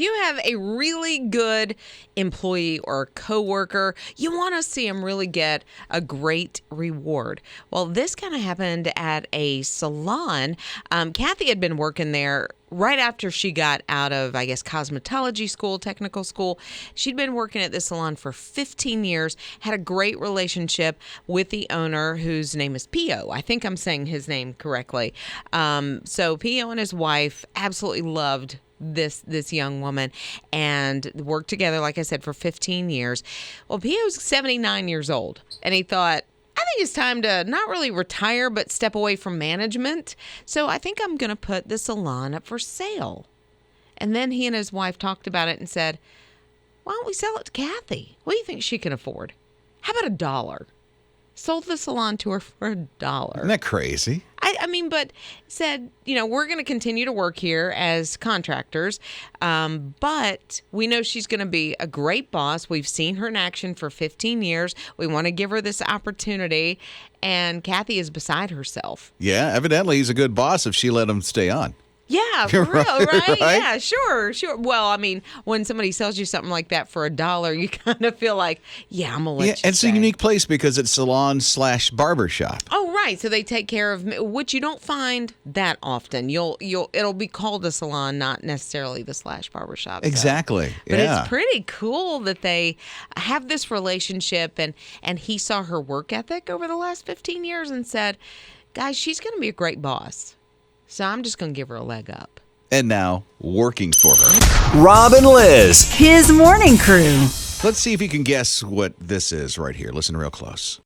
If you have a really good employee or coworker, you want to see them really get a great reward. Well, this kind of happened at a salon. Kathy had been working there right after she got out of, I guess, cosmetology school, technical school. She'd been working at this salon for 15 years, had a great relationship with the owner, whose name is Pio. I think I'm saying his name correctly. So Pio and his wife absolutely loved this young woman and worked together, like I said, for 15 years. Well, Pio's 79 years old, and he thought, I think it's time to not really retire, but step away from management. So I think I'm going to put the salon up for sale. And then he and his wife talked about it and said, why don't we sell it to Kathy? What do you think she can afford? How about $1? Sold the salon to her for $1. Isn't that crazy? I mean, but said, we're going to continue to work here as contractors, but we know she's going to be a great boss. We've seen her in action for 15 years. We want to give her this opportunity, and Kathy is beside herself. Yeah, evidently he's a good boss if she let him stay on. Yeah, for real, right? Yeah, sure. Well, I mean, when somebody sells you something like that for $1, you kind of feel like, yeah, I'm going to let you it's stay. a unique place because it's salon/barber shop. Oh, right. So they take care of, which you don't find that often. It'll be called a salon, not necessarily the /barber shop. Exactly. But it's pretty cool that they have this relationship, and he saw her work ethic over the last 15 years and said, guys, she's going to be a great boss. So I'm just going to give her a leg up. And now, working for her. Rob and Liz, his morning crew. Let's see if you can guess what this is right here. Listen real close.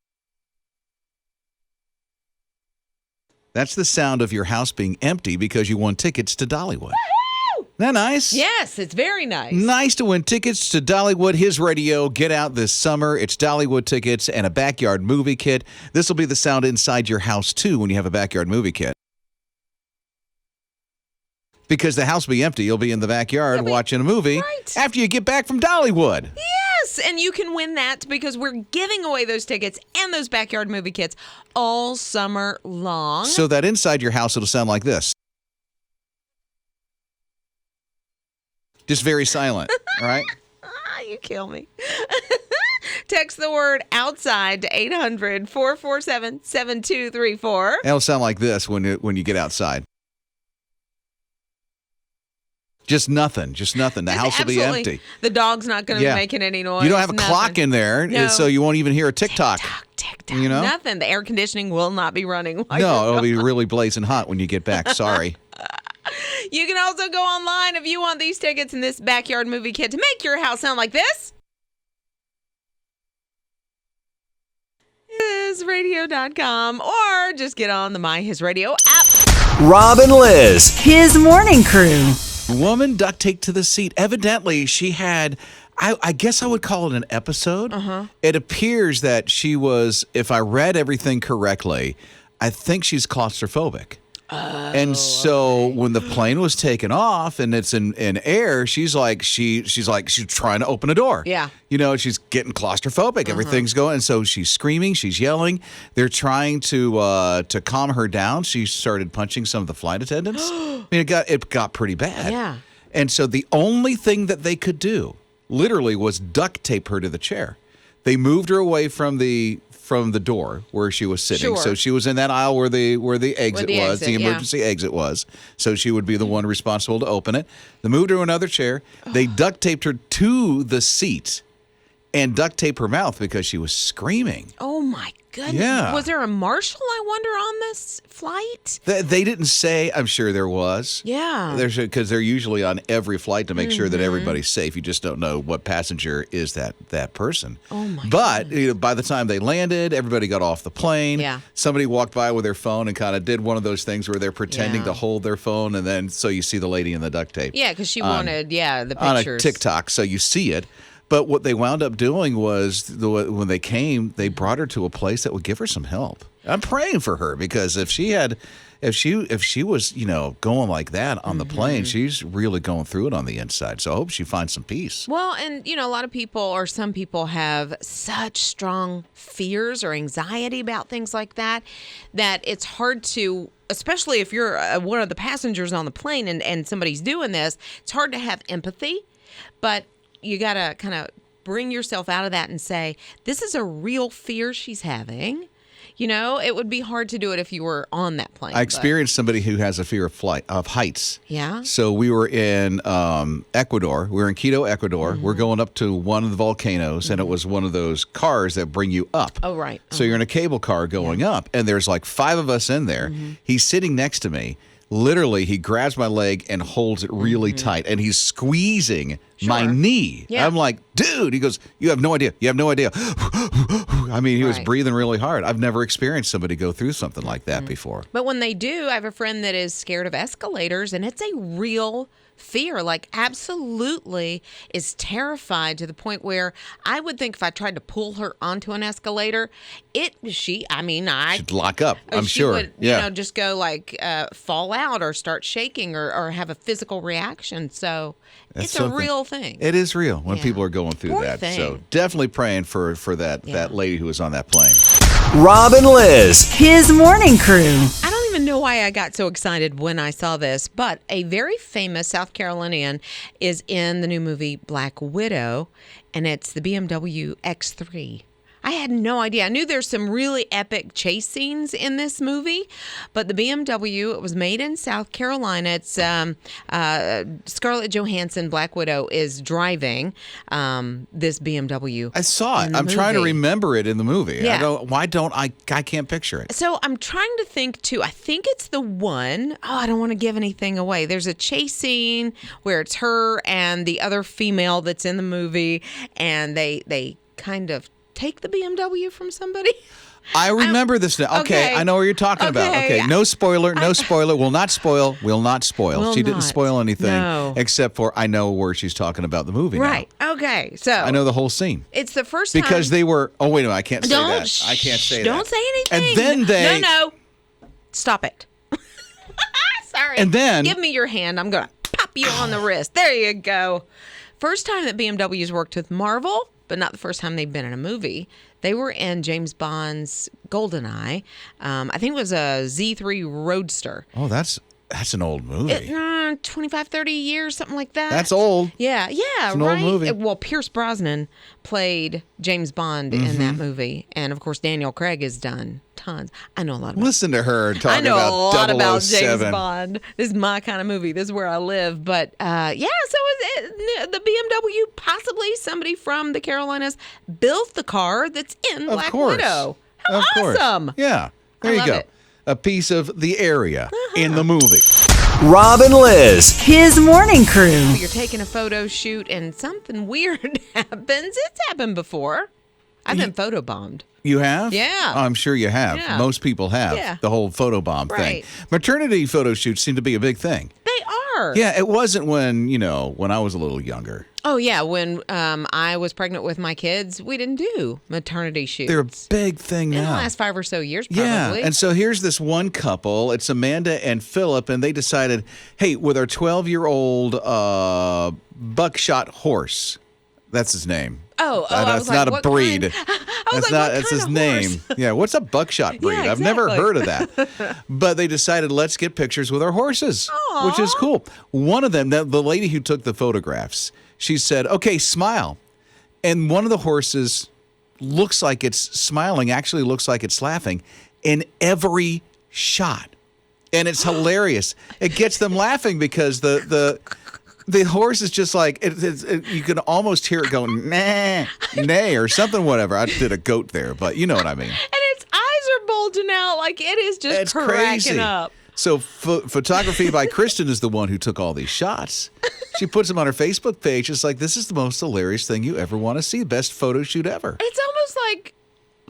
That's the sound of your house being empty because you won tickets to Dollywood. Woo-hoo! Isn't that nice? Yes, it's very nice. Nice to win tickets to Dollywood His Radio. Get out this summer. It's Dollywood tickets and a backyard movie kit. This will be the sound inside your house, too, when you have a backyard movie kit. Because the house will be empty. You'll be in the backyard watching a movie after you get back from Dollywood. Yes, and you can win that because we're giving away those tickets and those backyard movie kits all summer long. So that inside your house, it'll sound like this. Just very silent, all right? You kill me. Text the word outside to 800-447-7234. It'll sound like this when you get outside. Just nothing. The house will be empty. The dog's not going to be making any noise. You don't have a clock in there, so you won't even hear a tick-tock. Tick-tock. Nothing. The air conditioning will not be running. No, it'll be really blazing hot when you get back. Sorry. You can also go online if you want these tickets and this backyard movie kit to make your house sound like this. HISRadio.com, or just get on the My His Radio app. Rob and Liz, his morning crew. Woman duct taped to the seat. Evidently, she had, I guess I would call it an episode. It appears that she was, if I read everything correctly, I think she's claustrophobic. And so when the plane was taken off and it's in air, she's trying to open a door. Yeah. She's getting claustrophobic. Everything's going. And so she's screaming, she's yelling. They're trying to calm her down. She started punching some of the flight attendants. I mean, it got pretty bad. Yeah. And so the only thing that they could do literally was duct tape her to the chair. They moved her away from the door where she was sitting. Sure. So she was in that aisle where the exit was, the emergency exit was. So she would be the one responsible to open it. They moved her to another chair. They duct taped her to the seat and duct taped her mouth because she was screaming. Oh, my goodness. Yeah. Was there a marshal, I wonder, on this flight? They didn't say. I'm sure there was. Yeah. Because they're usually on every flight to make sure that everybody's safe. You just don't know what passenger is that person. Oh, my But by the time they landed, everybody got off the plane. Yeah. Somebody walked by with their phone and kind of did one of those things where they're pretending to hold their phone, and then so you see the lady in the duct tape. Yeah, because she wanted, the pictures. On a TikTok, so you see it. But what they wound up doing was, when they came, they brought her to a place that would give her some help. I'm praying for her because if she was, going like that on the plane, she's really going through it on the inside. So I hope she finds some peace. Well, and, a lot of people or some people have such strong fears or anxiety about things like that it's hard to especially if you're one of the passengers on the plane and somebody's doing this, it's hard to have empathy, but you got to kind of bring yourself out of that and say, this is a real fear she's having. You know, it would be hard to do it if you were on that plane. I experienced somebody who has a fear of heights. Yeah. So we were in Ecuador. We were in Quito, Ecuador. Mm-hmm. We're going up to one of the volcanoes, and it was one of those cars that bring you up. Oh, right. So you're in a cable car going up, and there's like 5 of us in there. Mm-hmm. He's sitting next to me. Literally, he grabs my leg and holds it really tight, and he's squeezing my knee. Yeah. I'm like, dude, he goes, you have no idea. You have no idea. I mean, he was Right. breathing really hard. I've never experienced somebody go through something like that before. But when they do, I have a friend that is scared of escalators, and it's a real fear, like absolutely is terrified to the point where I would think if I tried to pull her onto an escalator, she'd lock up, I'm she sure. would, Yeah. just go like fall out or start shaking or have a physical reaction. So That's it's a something. real thing. It is real when Yeah. people are going through Poor that. thing. So definitely praying for that lady who was on that plane. Rob and Liz, his morning crew. I don't even know why I got so excited when I saw this, but a very famous South Carolinian is in the new movie Black Widow, and it's the BMW X3. I had no idea. I knew there's some really epic chase scenes in this movie, but the BMW, it was made in South Carolina. It's Scarlett Johansson, Black Widow, is driving this BMW. I saw it. in the I'm trying to movie. remember it in the movie. Yeah. I can't picture it. So I'm trying to think too. I think it's the one. Oh, I don't want to give anything away. There's a chase scene where it's her and the other female that's in the movie, and they kind of take the BMW from somebody. I remember this now. Okay, I know what you're talking about. Okay. Okay, no spoiler, no spoiler. Will not spoil. Will not spoil. Will She didn't not. spoil anything No. except for I know where she's talking about the movie Right. Okay. So now. I know the whole scene. it's the first time Because they were, oh, wait a minute, I can't say don't that. I can't say that. Don't say anything. And then they, No. Stop it. Sorry. And then- give me your hand. I'm gonna pop you on the wrist. There you go. First time that BMW's worked with Marvel, but not the first time they've been in a movie. They were in James Bond's GoldenEye. I think it was a Z3 Roadster. oh, that's an old movie. 25, 30 years, something like that. That's old. Yeah, an right. old movie. Well, Pierce Brosnan played James Bond in Mm-hmm. that movie. And, of course, Daniel Craig has done tons. I know a lot about Listen to her I talking know about a lot about 007. James Bond. This is my kind of movie. This is where I live. But so the BMW, possibly somebody from the Carolinas, built the car that's in Of Black course. Widow. How Of course. awesome. Yeah. There I you love go. it. A piece of the area in the movie. Rob and Liz, his morning crew. You're taking a photo shoot and something weird happens. It's happened before. I've been photobombed. You have? Yeah. I'm sure you have. Yeah. Most people have. Yeah. The whole photobomb Right. thing. Maternity photo shoots seem to be a big thing. They are. Yeah, it wasn't when I was a little younger. Oh, yeah. When I was pregnant with my kids, we didn't do maternity shoots. They're a big thing in the now. last 5 or so years, probably. Yeah, and so here's this one couple. It's Amanda and Philip, and they decided, hey, with our 12-year-old buckshot horse, that's his name. Oh, I that's was like, not a what breed. kind? I was That's like, not. what That's kind his of name. horse? Yeah, what's a buckshot breed? Yeah, I've never exactly. heard of that. But they decided let's get pictures with our horses, which is cool. One of them, the lady who took the photographs, she said, "Okay, smile," and one of the horses looks like it's smiling. Actually, looks like it's laughing in every shot, and it's hilarious. It gets them laughing because the horse is just like, you can almost hear it going, nah, nay, or something, whatever. I did a goat there, but you know what I mean. And its eyes are bulging out like it is just It's cracking crazy. up. So photography by Kristen is the one who took all these shots. She puts them on her Facebook page. It's like, this is the most hilarious thing you ever want to see. Best photo shoot ever. It's almost like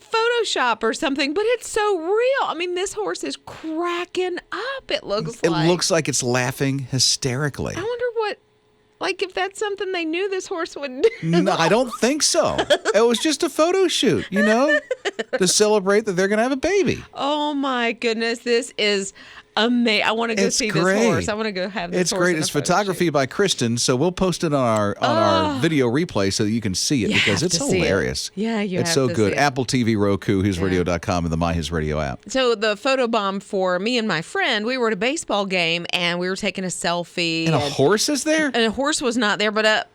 Photoshop or something, but it's so real. I mean, this horse is cracking up, it looks It like. looks like it's laughing hysterically. I wonder if that's something they knew this horse would do. No, I don't think so. It was just a photo shoot, to celebrate that they're going to have a baby. Oh my goodness, this is amazing. I want to go It's see great. this horse. I want to go have this It's horse great. in a It's photo photography shoot. by Kristen, so we'll post it on our video replay so that you can see it You because have it's to see it. hilarious. Yeah, you It's have so to good. see it. Apple TV, Roku, HisRadio.com, and the My His Radio app. So the photo bomb for me and my friend, we were at a baseball game and we were taking a selfie. And a horse is there? And a horse was not there, but a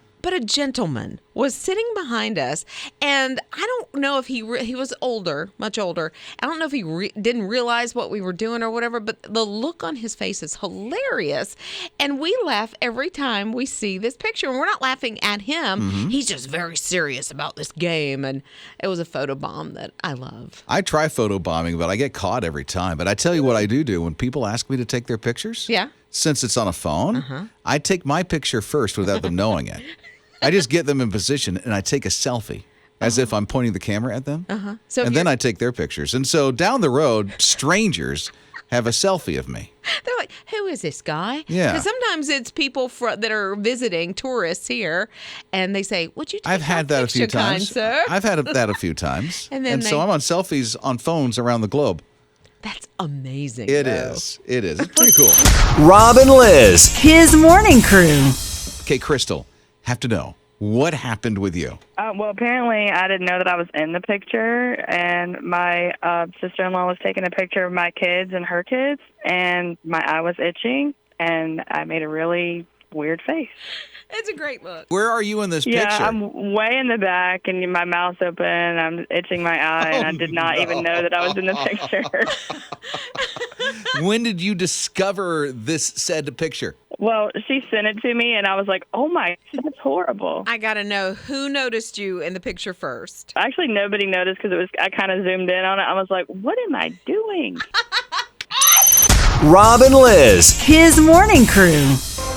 gentleman was sitting behind us, and I don't know if he was older, much older. I don't know if he didn't realize what we were doing or whatever, but the look on his face is hilarious, and we laugh every time we see this picture, and we're not laughing at him. Mm-hmm. He's just very serious about this game, and it was a photo bomb that I love. I try photo bombing, but I get caught every time. But I tell you what I do when people ask me to take their pictures. Yeah. Since it's on a phone, I take my picture first without them knowing it. I just get them in position and I take a selfie as if I'm pointing the camera at them. So and then I take their pictures. And so down the road, strangers have a selfie of me. they're like, who is this guy? Yeah. Because sometimes it's people that are visiting tourists here, and they say, would you take I've had our that a few picture, kind times. sir? I've had that a few times. And then so I'm on selfies on phones around the globe. That's amazing. It though. is. It is. It's pretty cool. Rob and Liz, his morning crew. Okay, Crystal, have to know, what happened with you? Well, apparently I didn't know that I was in the picture, and my sister-in-law was taking a picture of my kids and her kids, and my eye was itching, and I made a really weird face. It's a great look. Where are you in this Yeah, picture? I'm way in the back, and my mouth's open, and I'm itching my eye, and I did not even know that I was in the picture. When did you discover this said picture? Well, she sent it to me, and I was like, oh my, that's horrible. I got to know who noticed you in the picture first. Actually, nobody noticed because I kind of zoomed in on it. I was like, what am I doing? Rob and Liz, his morning crew.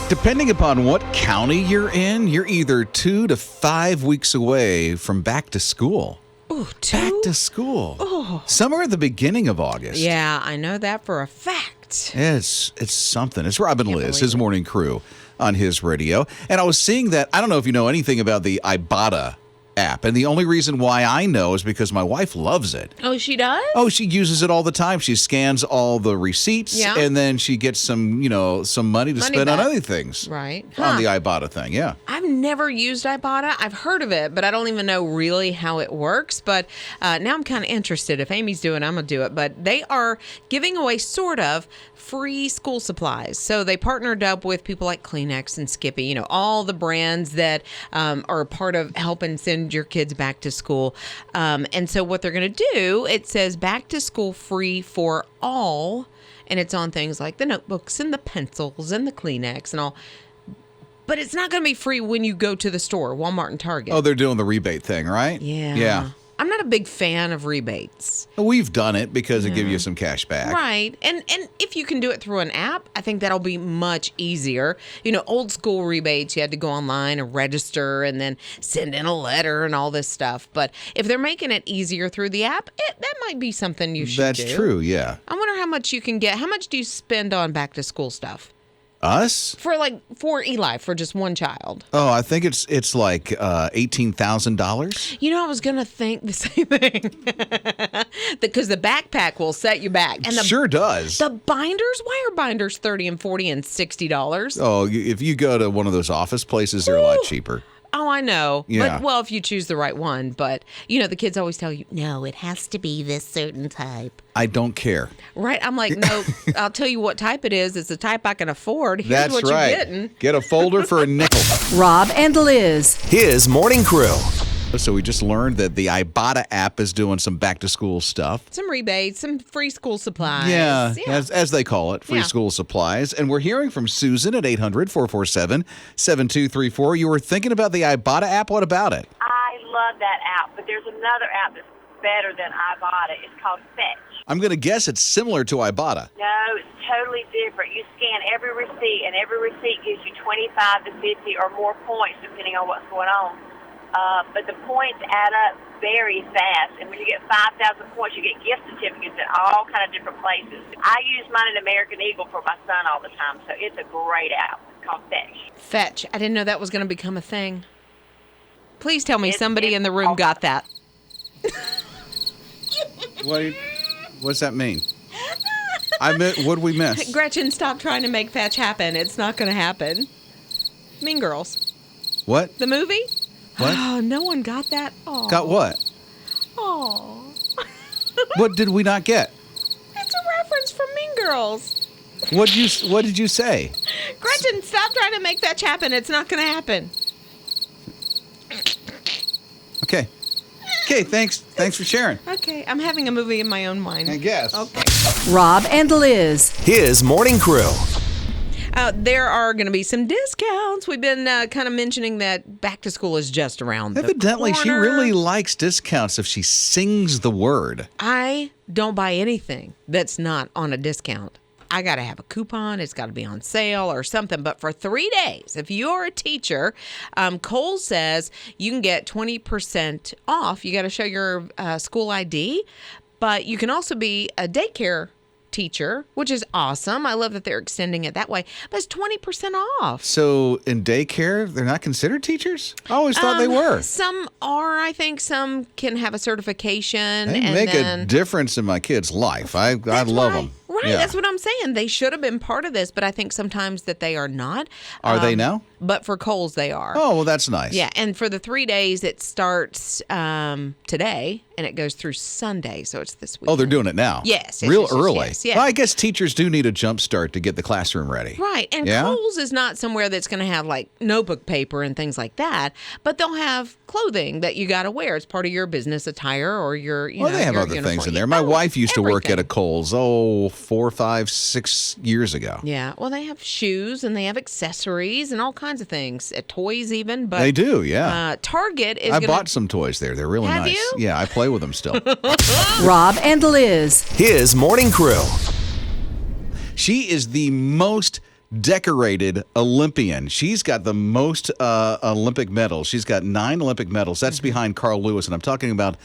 Depending upon what county you're in, you're either 2 to 5 weeks away from back to school. Ooh, Back two? to school. Some are at the beginning of August. Yeah, I know that for a fact. It's something. It's Rob and Liz, believe his it. morning crew on his radio. And I was seeing that, I don't know if you know anything about the Ibotta app. And the only reason why I know is because my wife loves it. Oh, she does? Oh, she uses it all the time. She scans all the receipts Yeah. and then she gets some money to Money spend on back. other things. Right. On the Ibotta thing, yeah. I've never used Ibotta. I've heard of it, but I don't even know really how it works. But now I'm kind of interested. If Amy's doing it, I'm going to do it. But they are giving away sort of free school supplies. So they partnered up with people like Kleenex and Skippy, all the brands that are a part of helping send your kids back to school. And so what they're going to do, it says back to school free for all. And it's on things like the notebooks and the pencils and the Kleenex and all. But it's not going to be free when you go to the store, Walmart and Target. Oh, they're doing the rebate thing, right? Yeah. Yeah. I'm not a big fan of rebates. We've done it because it gives you some cash back. Right. And if you can do it through an app, I think that'll be much easier. Old school rebates, you had to go online and register and then send in a letter and all this stuff. But if they're making it easier through the app, that might be something you should do. That's true, yeah. I wonder how much you can get. How much do you spend on back to school stuff? Us? For Eli, for just one child. Oh, I think it's like $18,000. I was going to think the same thing. Because the backpack will set you back. And the Sure does. The binders? Why are binders $30 and $40 and $60? Oh, if you go to one of those office places, they're a lot cheaper. Oh, I know. Yeah. But, if you choose the right one. But, the kids always tell you, no, it has to be this certain type. I don't care. Right? I'm like, no, I'll tell you what type it is. It's the type I can afford. Here's That's what right. you're getting. Get a folder for a nickel. Rob and Liz. His morning crew. So we just learned that the Ibotta app is doing some back to school stuff. Some rebates, some free school supplies. Yeah, as they call it, free Yeah. school supplies. And we're hearing from Susan at 800-447-7234. You were thinking about the Ibotta app. What about it? I love that app, but there's another app that's better than Ibotta. It's called Fetch. I'm going to guess it's similar to Ibotta. No, it's totally different. You scan every receipt, and every receipt gives you 25 to 50 or more points, depending on what's going on. But the points add up very fast, and when you get 5,000 points, you get gift certificates at all kind of different places. I use mine at American Eagle for my son all the time, so it's a great app. It's called Fetch. Fetch. I didn't know that was going to become a thing. Please tell me It's- somebody it's in the room awesome. got that. What's that mean? I meant, what did we miss? Gretchen, stop trying to make fetch happen. It's not going to happen. Mean Girls. What? The movie? What? Oh, no one got that? Oh. Got what? Oh. What did we not get? It's a reference from Mean Girls. What did you say? Gretchen, stop trying to make fetch happen. It's not going to happen. Okay. Okay, thanks for sharing. Okay, I'm having a movie in my own mind. I guess. Okay. Rob and Liz. His morning crew. There are going to be some discounts. We've been kind of mentioning that back to school is just around Evidently, the she corner. really likes discounts if she sings the word. I don't buy anything that's not on a discount. I got to have a coupon. It's got to be on sale or something. But for 3 days, if you're a teacher, Kohl's says you can get 20% off. You got to show your school ID, but you can also be a daycare teacher, which is awesome. I love that they're extending it that way. But it's 20% off. So in daycare, they're not considered teachers? I always thought they were. Some are, I think. Some can have a certification. They and make then a difference in my kid's life. I love them. Right, Yeah. that's what I'm saying. They should have been part of this, but I think sometimes that they are not. Are they now? But for Kohl's, they are. Oh, well, that's nice. Yeah, and for the 3 days, it starts today, and it goes through Sunday, so it's this week. Oh, they're doing it now? Yes. Real yes, early. Yes, yes. Well, I guess teachers do need a jump start to get the classroom ready. Right, and Yeah? Kohl's is not somewhere that's going to have like notebook paper and things like that, but they'll have clothing that you got to wear. It's part of your business attire or your, you know, Well, they have your other uniform. things in there. My wife used to work at a everything. Kohl's, 4, 5, 6 years ago. Yeah, well, they have shoes and they have accessories and all kinds of things, toys even. But They do, yeah. Target is. I gonna, bought some toys there. They're really Have nice. you? Yeah, I play with them still. Rob and Liz. His morning crew. She is the most decorated Olympian. She's got the most Olympic medals. She's got 9 Olympic medals. That's behind Carl Lewis, and I'm talking about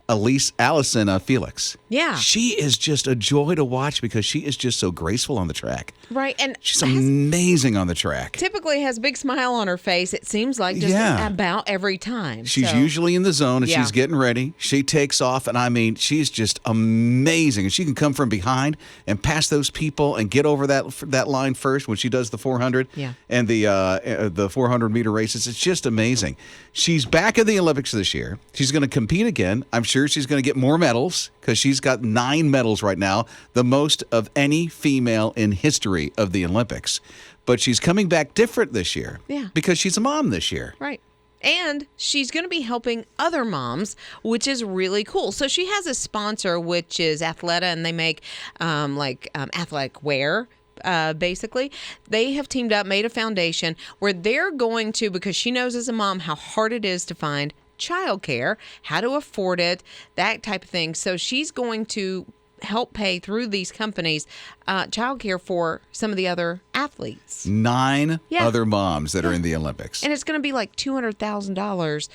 Elise Allison Felix. Yeah. She is just a joy to watch because she is just so graceful on the track. Right, and She's amazing on the track. typically has a big smile on her face. It seems like just Yeah. about every time. She's So, usually in the zone and Yeah. she's getting ready. She takes off, and I mean, she's just amazing. And she can come from behind and pass those people and get over that line first when she does the 400 Yeah. and the 400-meter races. It's just amazing. She's back in the Olympics this year. She's going to compete again. I'm sure she's going to get more medals because she's got 9 medals right now, the most of any female in history of the Olympics. But she's coming back different this year Yeah. because she's a mom this year. Right. And she's going to be helping other moms, which is really cool. So she has a sponsor, which is Athleta, and they make athletic wear. Basically, they have teamed up, made a foundation where they're going to, because she knows as a mom how hard it is to find childcare, how to afford it, that type of thing. So she's going to help pay through these companies childcare for some of the other athletes. 9 Yeah. other moms that are in the Olympics. And it's going to be like $200,000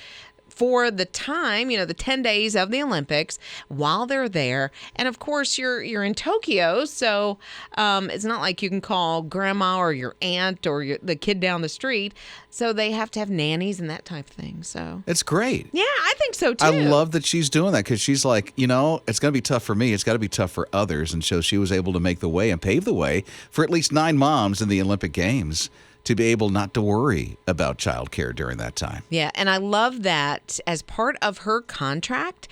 for the time, the 10 days of the Olympics while they're there. And of course, you're in Tokyo, so it's not like you can call grandma or your aunt or the kid down the street. So they have to have nannies and that type of thing. So It's great. yeah, I think so too. I love that she's doing that because she's like, it's going to be tough for me. It's got to be tough for others. And so she was able to make the way and pave the way for at least 9 moms in the Olympic Games to be able not to worry about childcare during that time. Yeah, and I love that as part of her contract,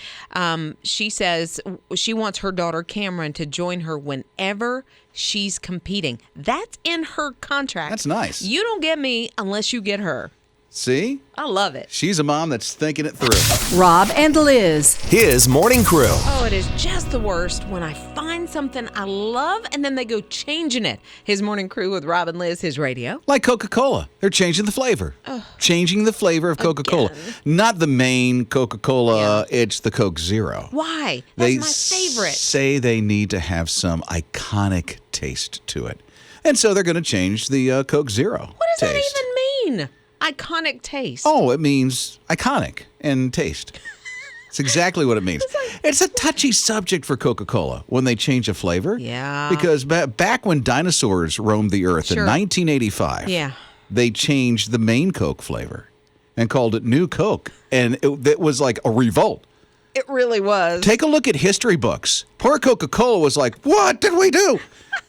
she says she wants her daughter Cameron to join her whenever she's competing. That's in her contract. That's nice. You don't get me unless you get her. See? I love it. She's a mom that's thinking it through. Rob and Liz. His morning crew. Oh, it is just the worst when I find something I love and then they go changing it. His morning crew with Rob and Liz, his radio. Like Coca-Cola. They're changing the flavor. Changing the flavor of Coca-Cola. Again. Not the main Coca-Cola. It's the Coke Zero. Why? That's They my favorite. say they need to have some iconic taste to it. And so they're going to change the Coke Zero What does taste. that even mean? Iconic taste. Oh, it means iconic and taste. It's exactly what it means. It's a touchy subject for Coca-Cola when they change a flavor. Yeah. Because back when dinosaurs roamed the earth in Sure. 1985, Yeah. they changed the main Coke flavor and called it New Coke. And it was like a revolt. It really was. Take a look at history books. Poor Coca-Cola was like, what did we do?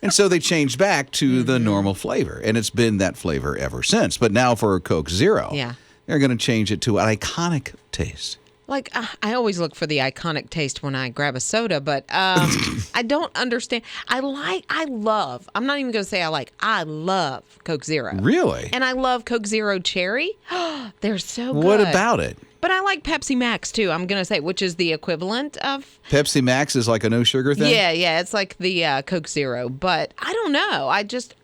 And so they changed back to the normal flavor. And it's been that flavor ever since. But now for Coke Zero, they're going to change it to an iconic taste. Like, I always look for the iconic taste when I grab a soda, but I don't understand. I'm not even going to say I love Coke Zero. Really? And I love Coke Zero Cherry. They're so good. What about it? But I like Pepsi Max, too, I'm going to say, which is the equivalent of... Pepsi Max is like a no sugar thing? Yeah, it's like the Coke Zero. But I don't know.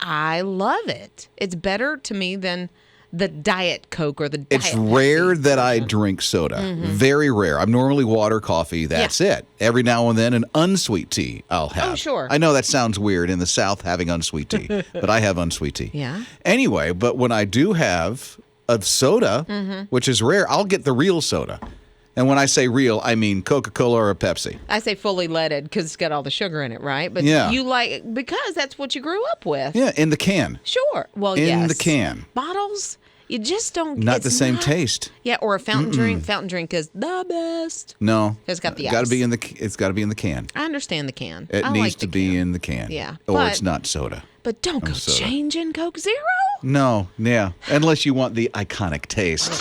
I love it. It's better to me than the Diet Coke or the Diet It's rare Pepsi that I drink soda. Very rare. I'm normally water, coffee. That's it. Every now and then, an unsweet tea I'll have. Oh, sure. I know that sounds weird in the South having unsweet tea, but I have unsweet tea. Yeah. Anyway, but when I do have a soda, which is rare, I'll get the real soda. And when I say real, I mean Coca-Cola or a Pepsi. I say fully leaded because it's got all the sugar in it, right? But you like because that's what you grew up with. Yeah, in the can. Sure. Well, In the can. Bottles, you just don't. Not it's the same taste. Yeah, or a fountain drink. Fountain drink is the best. No. It's got the It's got ice. to be in the can. I understand the can. It I needs like to the be can. in the can. Yeah, Or but- it's not soda. But don't go soda. changing Coke Zero. No, yeah. Unless you want the iconic taste.